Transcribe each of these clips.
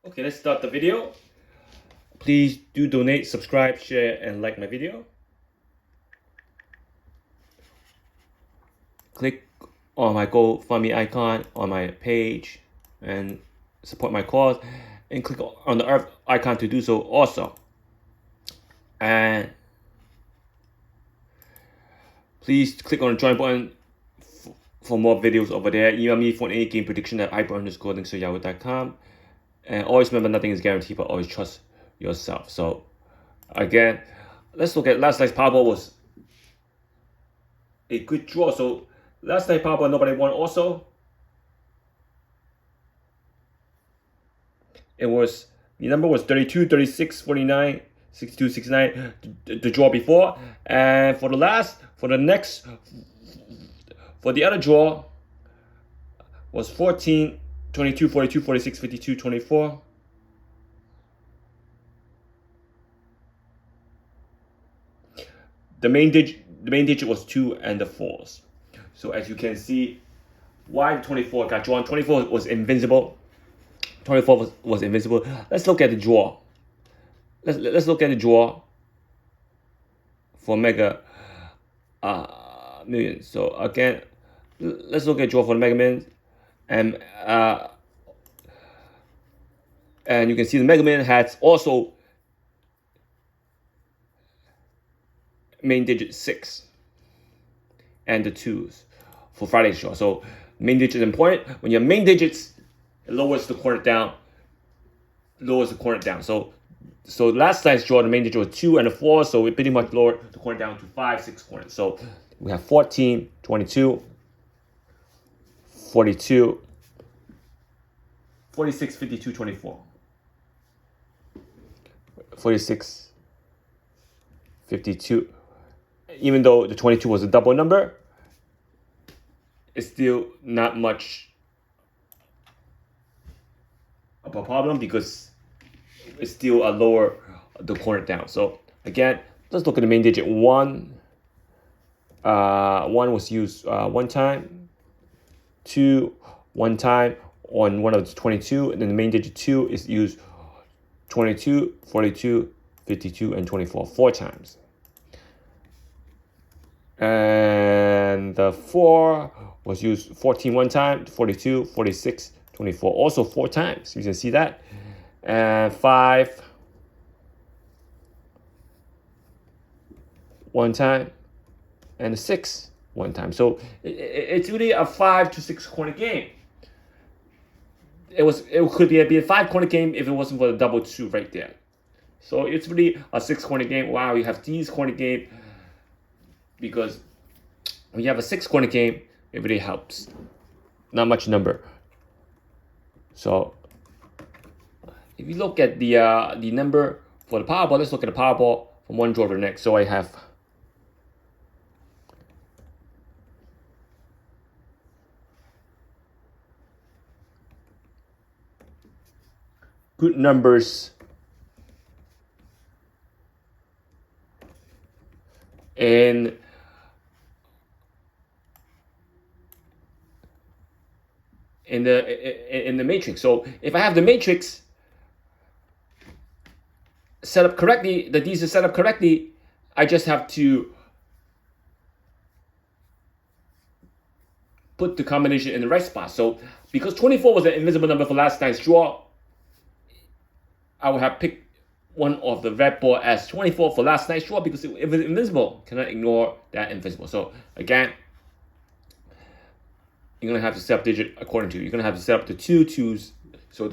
Okay, let's start the video. Please do donate, subscribe, share, and like my video. Click on my GoFundMe icon on my page and support my cause, and click on the earth icon to do so also. And please click on the join button for more videos over there. Email me for any game prediction at hyper_links@yahoo.com. And always remember, nothing is guaranteed, but always trust yourself. So again, let's look at last night's Powerball. Was a good draw. So last night Powerball, nobody won also. It was, the number was 32, 36, 49, 62, 69, the draw before. And for the other draw was 14, 22, 42, 46, 52, 24. The main digit was 2 and the 4s. So as you can see, why 24 got drawn. 24 was invincible. 24 was invincible. Let's look at the draw. Let's look at the draw for Mega Millions. So again, let's look at draw for the Mega Millions, and you can see the Mega Million has also main digit 6 and the 2s for Friday's draw. So main digit is important. When you have main digits, it lowers the corner down. So last night's draw, the main digit was 2 and a 4, so it pretty much lowered the corner down to 5, 6 corners. So we have 14, 22, 42, 46, 52, 24. 46, 52. Even though the 22 was a double number, it's still not much of a problem because it's still a lower the corner down. So again, let's look at the main digit 1. 1 was used one time, 2 one time on one of the 22, and then the main digit 2 is used 22, 42, 52, and 24 4 times. And the 4 was used 14 one time, 42, 46, 24 also 4 times. You can see that. And 5 one time, and 6 one time. So it's really a 5 to 6 corner game. It could be a 5 corner game if it wasn't for the double 2 right there. So it's really a 6 corner game. Wow, you have these corner game, because when you have a 6 corner game, it really helps. Not much number. So if you look at the number for the Powerball, let's look at the Powerball from one draw to the next. So I have good numbers in the matrix. So if I have the matrix set up correctly, the Dster set up correctly, I just have to put the combination in the right spot. So because 24 was an invisible number for last night's draw, I would have picked one of the red ball as 24 for last night's draw because it was invisible. Cannot ignore that invisible. So again, you're gonna have to set up digit according to. You're gonna have to set up the 2 2s. So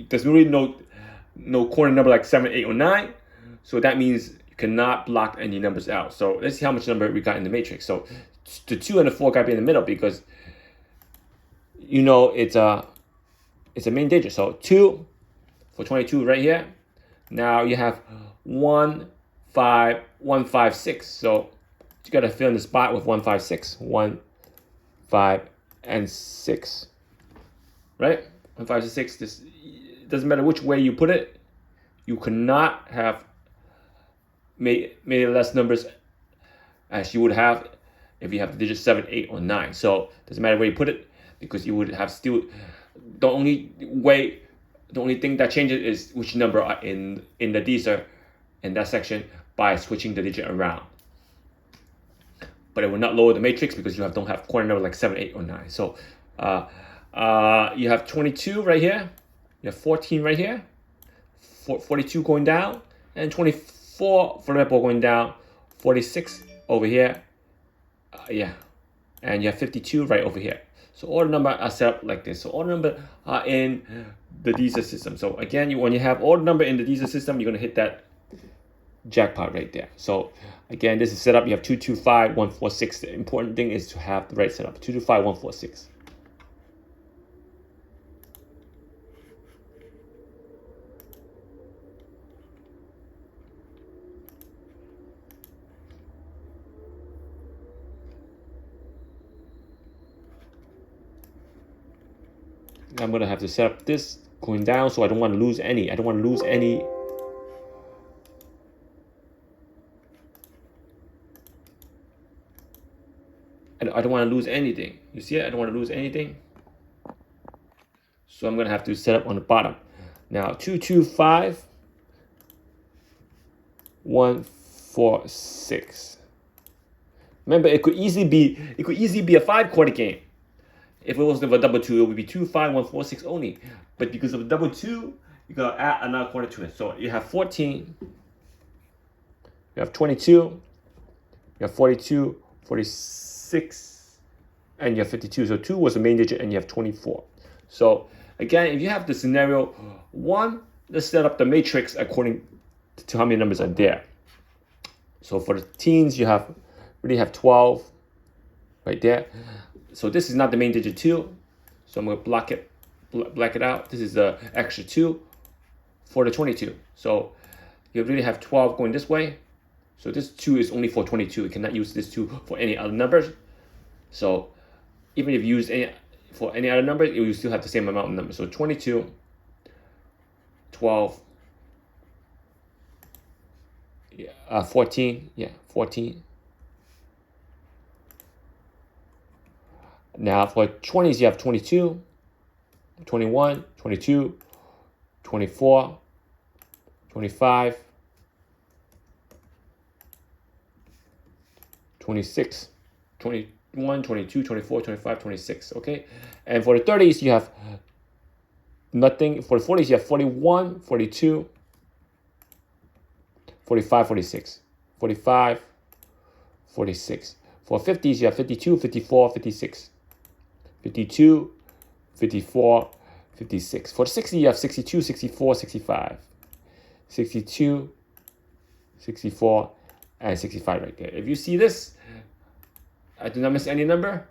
there's really no corner number like 7, 8, or 9. So that means you cannot block any numbers out. So let's see how much number we got in the matrix. So the 2 and the 4 got to be in the middle because it's a main digit. So 2 for 22 right here. Now you have 1, 5, 1, 5, 6. So you got to fill in the spot with 1, 5, 6. 1, 5, and 6. Right? 1, 5, 6. This doesn't matter which way you put it. You cannot have made less numbers as you would have if you have the digit 7, 8, or 9. So it doesn't matter where you put it because you would have still the only way The only thing that changes is which number are in the Dster in that section by switching the digit around. But it will not lower the matrix because you don't have corner number like 7, 8, or 9. So you have 22 right here. You have 14 right here. 42 going down. And 24 for the red ball going down. 46 over here. Yeah. And you have 52 right over here. So all the numbers are set up like this. So all the numbers are in the Dster system. So again, when you have all the number in the Dster system, you're going to hit that jackpot right there. So again, this is set up. You have 225, 146. The important thing is to have the right setup. 225, 146. I'm going to have to set up this going down, so I don't want to lose any. I don't want to lose any. I don't want to lose anything. You see it? I don't want to lose anything. So I'm going to have to set up on the bottom. Now, 225, 146. Remember, it could easily be a 5-quarter game. If it wasn't a double 2, it would be 2, 5, 1, 4, 6 only. But because of a double 2, you gotta add another quarter to it. So you have 14, you have 22, you have 42, 46, and you have 52. So 2 was the main digit, and you have 24. So again, if you have the scenario 1, let's set up the matrix according to how many numbers are there. So for the teens, you really have 12 right there. So this is not the main digit 2. So I'm going to black it out. This is the extra 2 for the 22. So you really have 12 going this way. So this 2 is only for 22. You cannot use this 2 for any other numbers. So even if you use for any other number, you still have the same amount of numbers. So 22, 12, 14, 14. Now for 20s, you have 22, 21, 22, 24, 25, 26, 21, 22, 24, 25, 26, okay? And for the 30s, you have nothing. For the 40s, you have 41, 42, 45, 46, 45, 46. For 50s, you have 52, 54, 56. 52, 54, 56. For the 60, you have 62, 64, 65. 62, 64, and 65 right there. If you see this, I did not miss any number?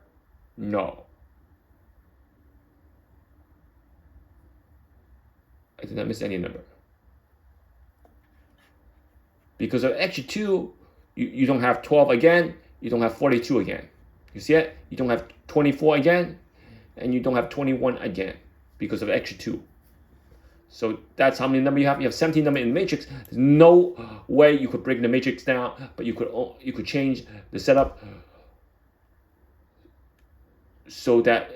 No. I did not miss any number. Because of extra 2, you don't have 12 again, you don't have 42 again. You see it? You don't have 24 again, and you don't have 21 again because of extra 2. So that's how many number you have. You have 17 number in the matrix. There's no way you could break the matrix down, but you could change the setup so that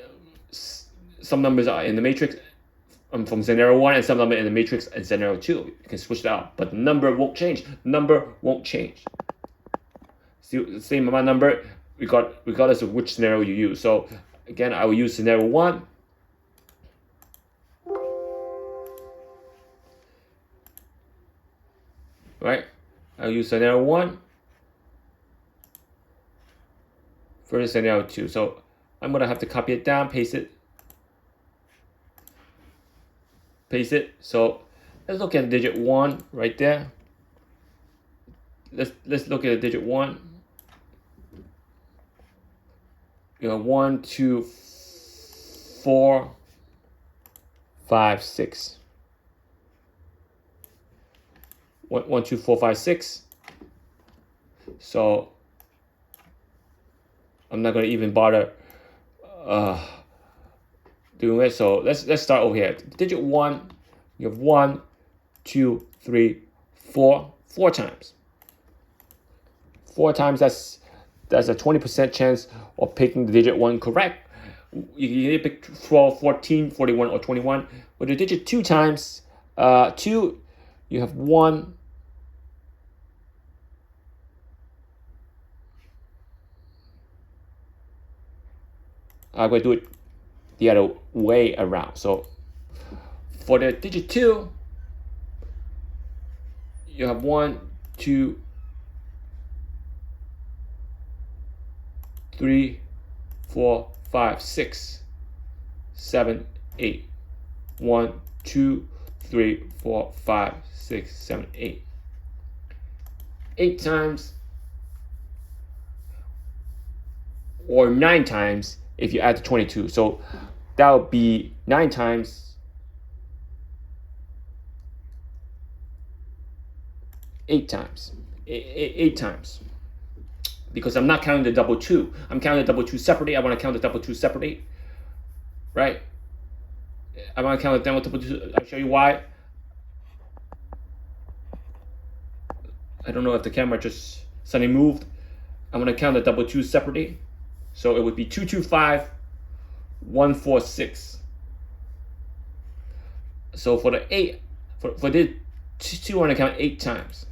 some numbers are in the matrix from scenario 1 and some number in the matrix and scenario 2. You can switch that out, but the number won't change. Number won't change. Still the same amount of number regardless of which scenario you use. So again, I will use scenario 1. Right? I'll use scenario 1 versus scenario 2. So I'm gonna have to copy it down, paste it. So let's look at digit 1 right there. Let's look at digit 1. You know, 1, 2, 4, 5, 6. 1, 2, 4, 5, 6. So I'm not gonna even bother doing it. So let's start over here. Digit 1, you have 1, 2, 3, 4, 4 times. 4 times, that's a 20% chance of picking the digit 1 correct. You can either pick 12, 14, 41, or 21. With the digit 2 times 2, you have 1. I'm going to do it the other way around. So for the digit 2, you have 1, 2, 3, 4, 5, 6, 7, 8. 1, 2, 3, 4, 5, 6, 7, 8. 8 times or 9 times if you add the 22. So that would be 9 times 8 times. 8 times. Because I'm not counting the double 2. I'm counting the double 2 separately. I want to count the double 2 separately. Right? I want to count the double 2. I'll show you why. I don't know if the camera just suddenly moved. I'm going to count the double 2 separately. So it would be 225, 146. So for the 8, for the 2, I want to count 8 times.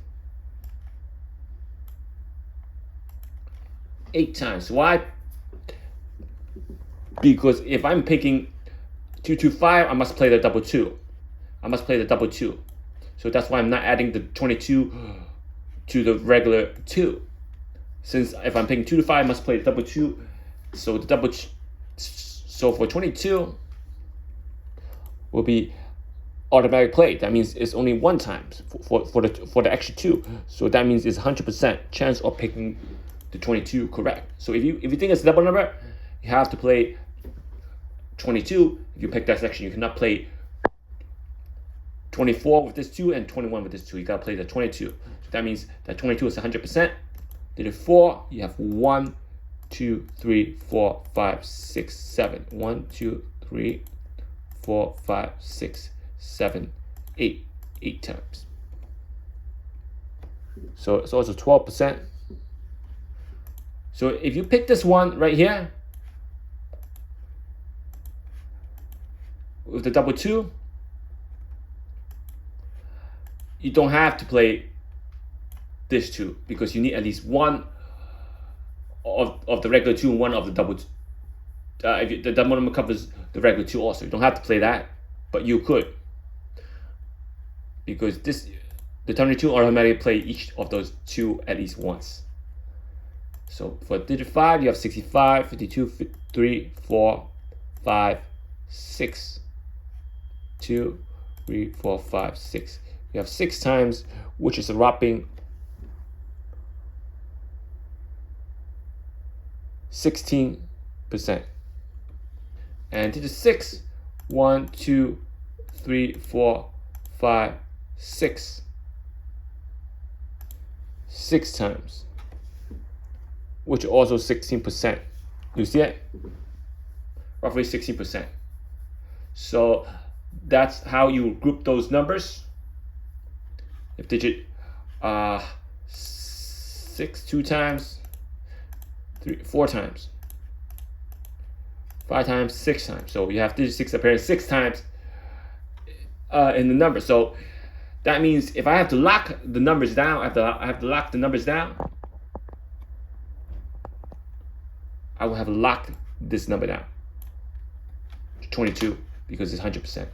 8 times. Why? Because if I'm picking 225, I must play the double 2. I must play the double 2. So that's why I'm not adding the 22 to the regular 2. Since if I'm picking 2 to 5, I must play the double 2. So the double. So for 22 will be automatic play. That means it's only 1 time for the extra 2. So that means it's 100% chance of picking the 22 correct. So if you think it's a double number, you have to play 22. If you pick that section, you cannot play 24 with this 2 and 21 with this 2. You gotta play the 22. So that means that 22 is 100%. Did it 4, you have 1, 2, 3, 4, 5, 6, 7. 1, 2, 3, 4, 5, 6, 7, 8. 8 times. So it's also 12%. So if you pick this one right here with the double 2, you don't have to play this 2 because you need at least 1 of the regular 2 and 1 of the double 2. If the double number covers the regular 2 also. You don't have to play that, but you could. Because the 22 automatically play each of those 2 at least once. So for digit 5, you have 65, 52, 53, 4, 5, 6, 2, 3, 4, 5, 6. You have 6 times, which is a whopping 16%. And digit 6, 1, 2, 3, 4, 5, 6. 6 times, which also 16%. You see it? Roughly 16%. So that's how you group those numbers. If digit 6 2 times, 3 4 times, 5 times, 6 times. So you have digit 6 appearing 6 times in the number. So that means if I have to lock the numbers down, I have to lock the numbers down. I will have to lock this number down to 22 because it's 100%.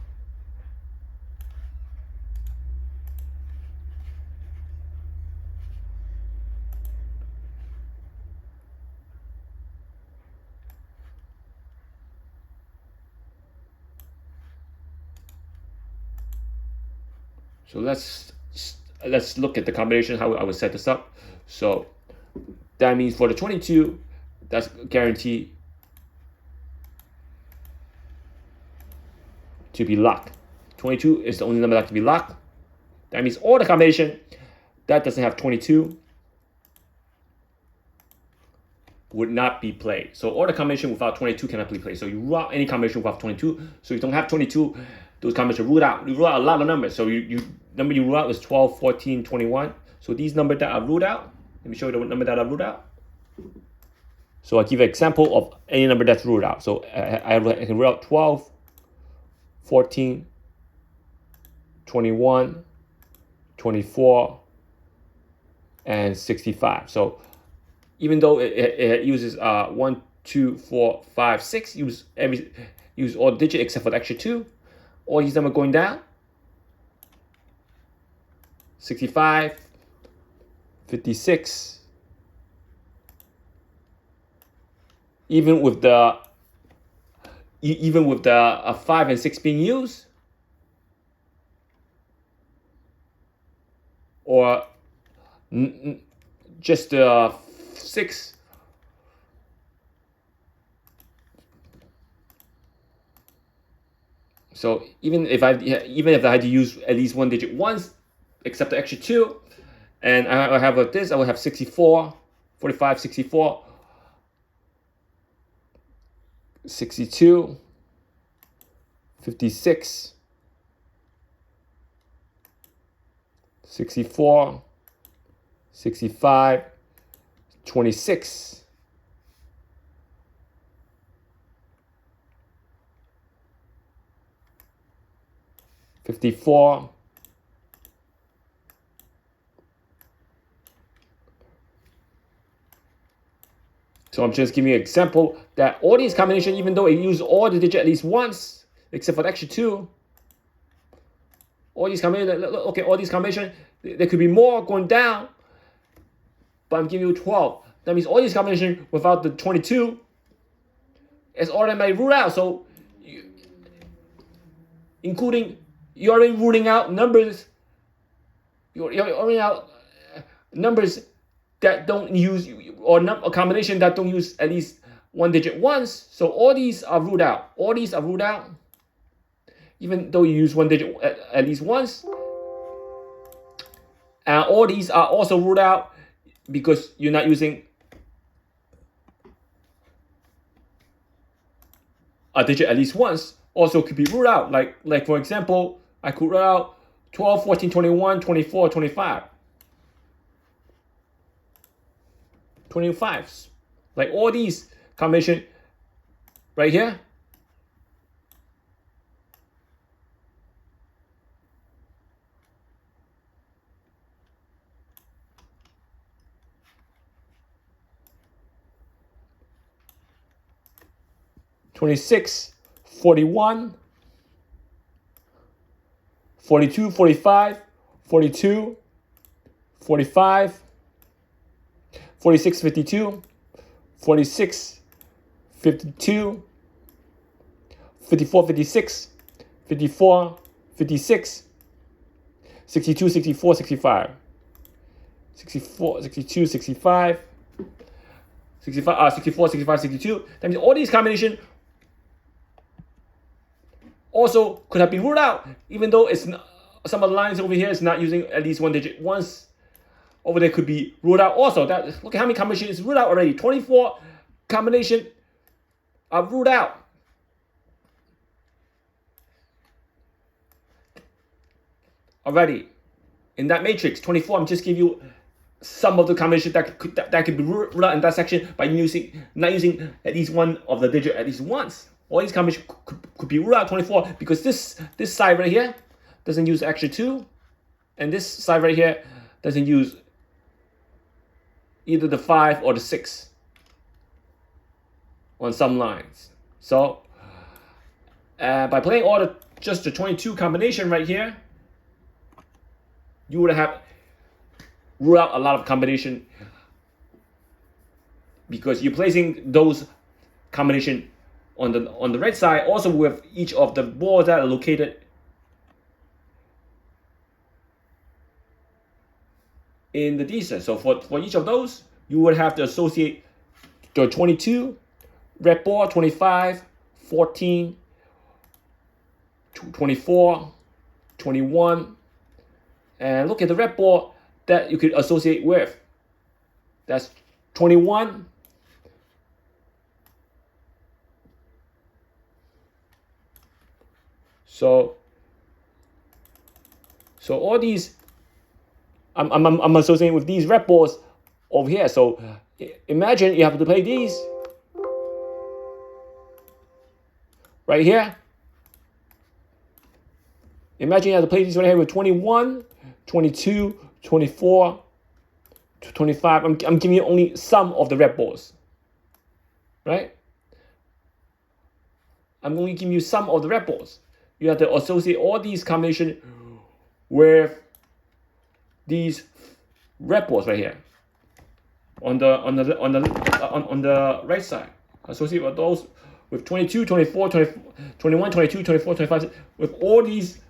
So let's look at the combination, how I would set this up. So that means for the 22, that's guaranteed to be locked. 22 is the only number that can be locked. That means all the combination that doesn't have 22 would not be played. So all the combination without 22 cannot be played. So you rule out any combination without 22. So you don't have 22, those combinations are ruled out. You rule out a lot of numbers. So number you rule out is 12, 14, 21. So these numbers that are ruled out, let me show you the number that are ruled out. So I give an example of any number that's ruled out. So I can rule out 12, 14, 21, 24, and 65. So even though it uses 1, 2, 4, 5, 6, use all digits except for the extra 2. All these numbers going down. 65, 56. Even with the 5 and 6 being used, or just the 6. So even if I had to use at least one digit once, except the extra 2, and I have this, I will have 64, 45, 64, 62, 56, 64, 65, 26, 54, 'So I'm just giving you an example that all these combinations, even though it uses all the digits at least once, except for the extra 2, all these combinations, there could be more going down, but I'm giving you 12. That means all these combinations without the 22 is already ruled out. So, including, you're already ruling out numbers. You're ruling out numbers that don't use, or a combination that don't use at least one digit once. So all these are ruled out. All these are ruled out, even though you use one digit at least once. And all these are also ruled out because you're not using a digit at least once. Also could be ruled out. Like for example, I could rule out 12, 14, 21, 24, 25. 25s. Like all these combination right here. (26), 41, 42, 45, 42, 45, 46, 52, 46, 52, 54, 56, 54, 56, 62, 64, 65, 64, 62, 65, 64, 65, 62. That means all these combinations also could have been ruled out, even though it's not, some of the lines over here is not using at least one digit once. Over there could be ruled out also. Look at how many combinations is ruled out already. 24 combinations are ruled out. Already. In that matrix, 24, I'm just giving you some of the combinations that could be ruled out in that section by not using at least one of the digit at least once. All these combinations could be ruled out 24 because this side right here doesn't use extra 2, and this side right here doesn't use either the 5 or the 6 on some lines. So by playing just the 22 combination right here, you would have ruled out a lot of combination because you're placing those combination on the right side, also with each of the balls that are located in the Dster. So for each of those, you would have to associate the 22, red ball, 25, 14, 24, 21, and look at the red ball that you could associate with. That's 21. So all these, I'm associating with these red balls over here. So imagine you have to play these right here. Imagine you have to play these right here with 21, 22, 24, 25. I'm giving you only some of the red balls, right? I'm only giving you some of the red balls. You have to associate all these combinations with these red balls right here on the right side. Associate with those with 22, 24, 21, 22, 24, 25, with all these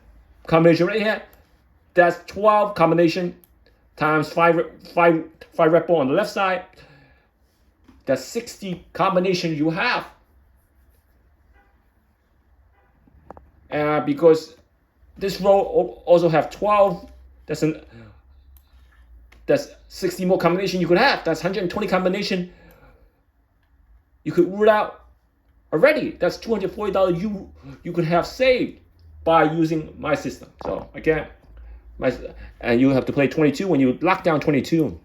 combinations right here. That's 12 combination times 5 red ball on the left side. That's 60 combinations you have. Because this row also have 12, that's 60 more combination you could have. That's 120 combination you could rule out already. That's $240 you could have saved by using my system. So again, and you have to play 22. When you lock down 22,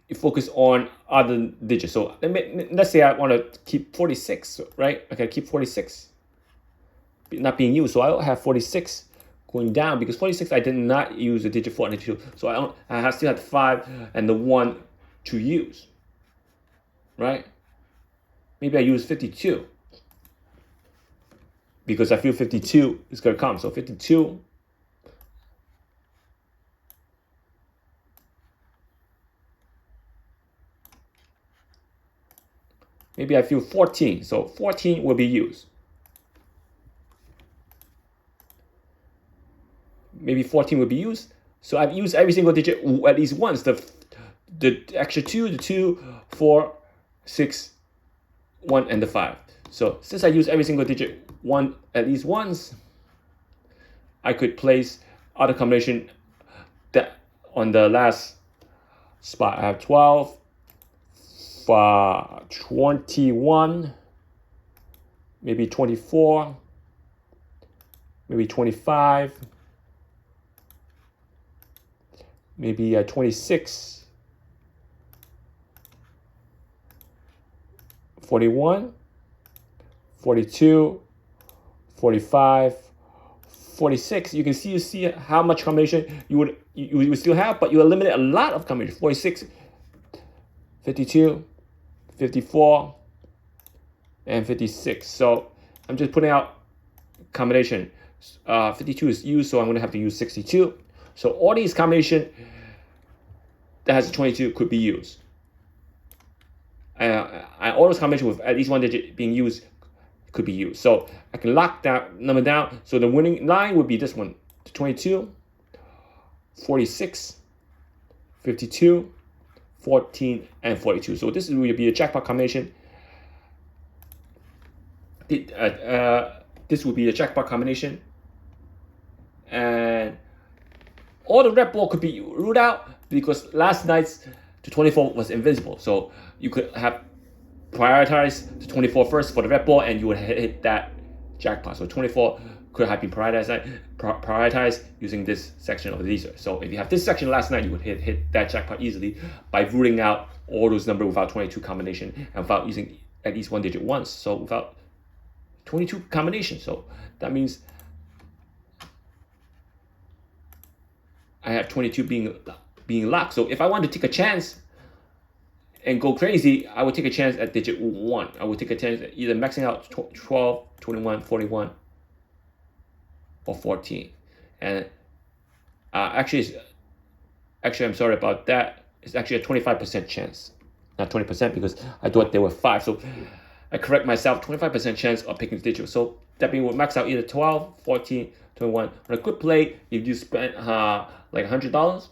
you focus on other digits. So let's say I want to keep 46, right? Okay, keep 46 not being used. So I'll have 46 going down because 46 I did not use the digit 4 and 2. So I still have the 5 and the 1 to use, right? Maybe I use 52 because I feel 52 is going to come. So 52. Maybe I feel 14. So 14 will be used. Maybe 14 will be used. So I've used every single digit at least once. The extra 2, the 2, 4, 6, 1, and the 5. So since I use every single digit at least once, I could place other combination that on the last spot. I have 12, 21, maybe 24, maybe 25, maybe 26, 41, 42, 45, 46. You can see how much combination you would still have, but you eliminate a lot of combinations. 46, 52, 54, and 56. So I'm just putting out combination. 52 is used, so I'm going to have to use 62. So all these combination that has 22 could be used. All those combinations with at least one digit being used could be used. So I can lock that number down. So the winning line would be this one: 22, 46, 52, 14, and 42. So this will be a jackpot combination. This will be a jackpot combination. And all the red ball could be ruled out because last night's to 24 was invincible. So you could have prioritized the 24 first for the red ball and you would hit that jackpot. So 24 could have been prioritized using this section of the Dster. So if you have this section last night, you would hit that jackpot easily by ruling out all those numbers without 22 combination and without using at least one digit once. So without 22 combinations. So that means I have 22 being locked. So if I want to take a chance and go crazy, I would take a chance at digit 1. I would take a chance at either maxing out 12, 21, 41, or 14. And actually, I'm sorry about that. It's actually a 25% chance, not 20%, because I thought there were 5. So I correct myself, 25% chance of picking the digit. So that means we'll max out either 12, 14, 21. On a quick play, if you spend like $100,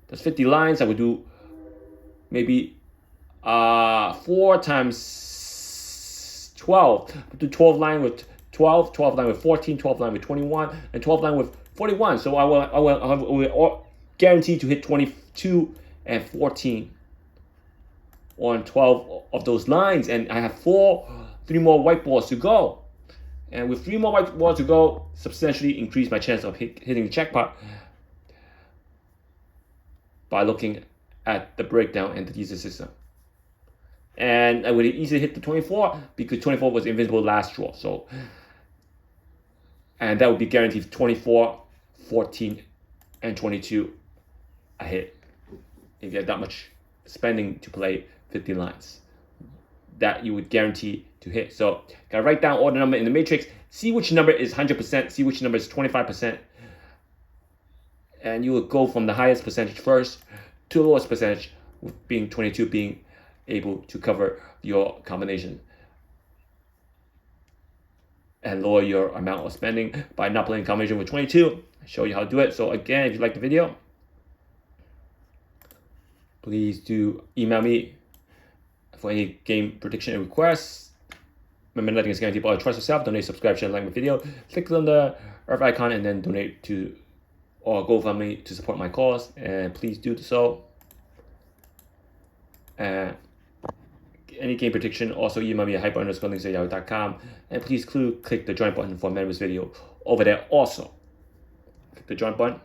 that's 50 lines. I would do maybe 4 times 12. I'll do 12 line with 12, 12 line with 14, 12 line with 21, and 12 line with 41. So I will guarantee to hit 22 and 14 on 12 of those lines. And I have 3 more white balls to go. And with 3 more white balls to go, substantially increase my chance of hitting the jackpot by looking at the breakdown and the Dster system. And I would easily hit the 24 because 24 was Invincible last draw. So, and that would be guaranteed 24, 14, and 22 a hit. If you have that much spending to play 50 lines, that you would guarantee to hit. So, gotta write down all the number in the matrix, see which number is 100%, see which number is 25%, and you will go from the highest percentage first to the lowest percentage, with being 22 being able to cover your combination and lower your amount of spending by not playing combination with 22. I'll show you how to do it. So again, if you like the video, please do email me for any game prediction and requests. Remember, nothing is guaranteed, but trust yourself. Donate, subscribe, share, like my video. Click on the Earth icon and then donate to or GoFundMe to support my cause. And please do so. And any game prediction, also email me at hyper_links@yahoo.com. And please click the join button for members video over there also. Click the join button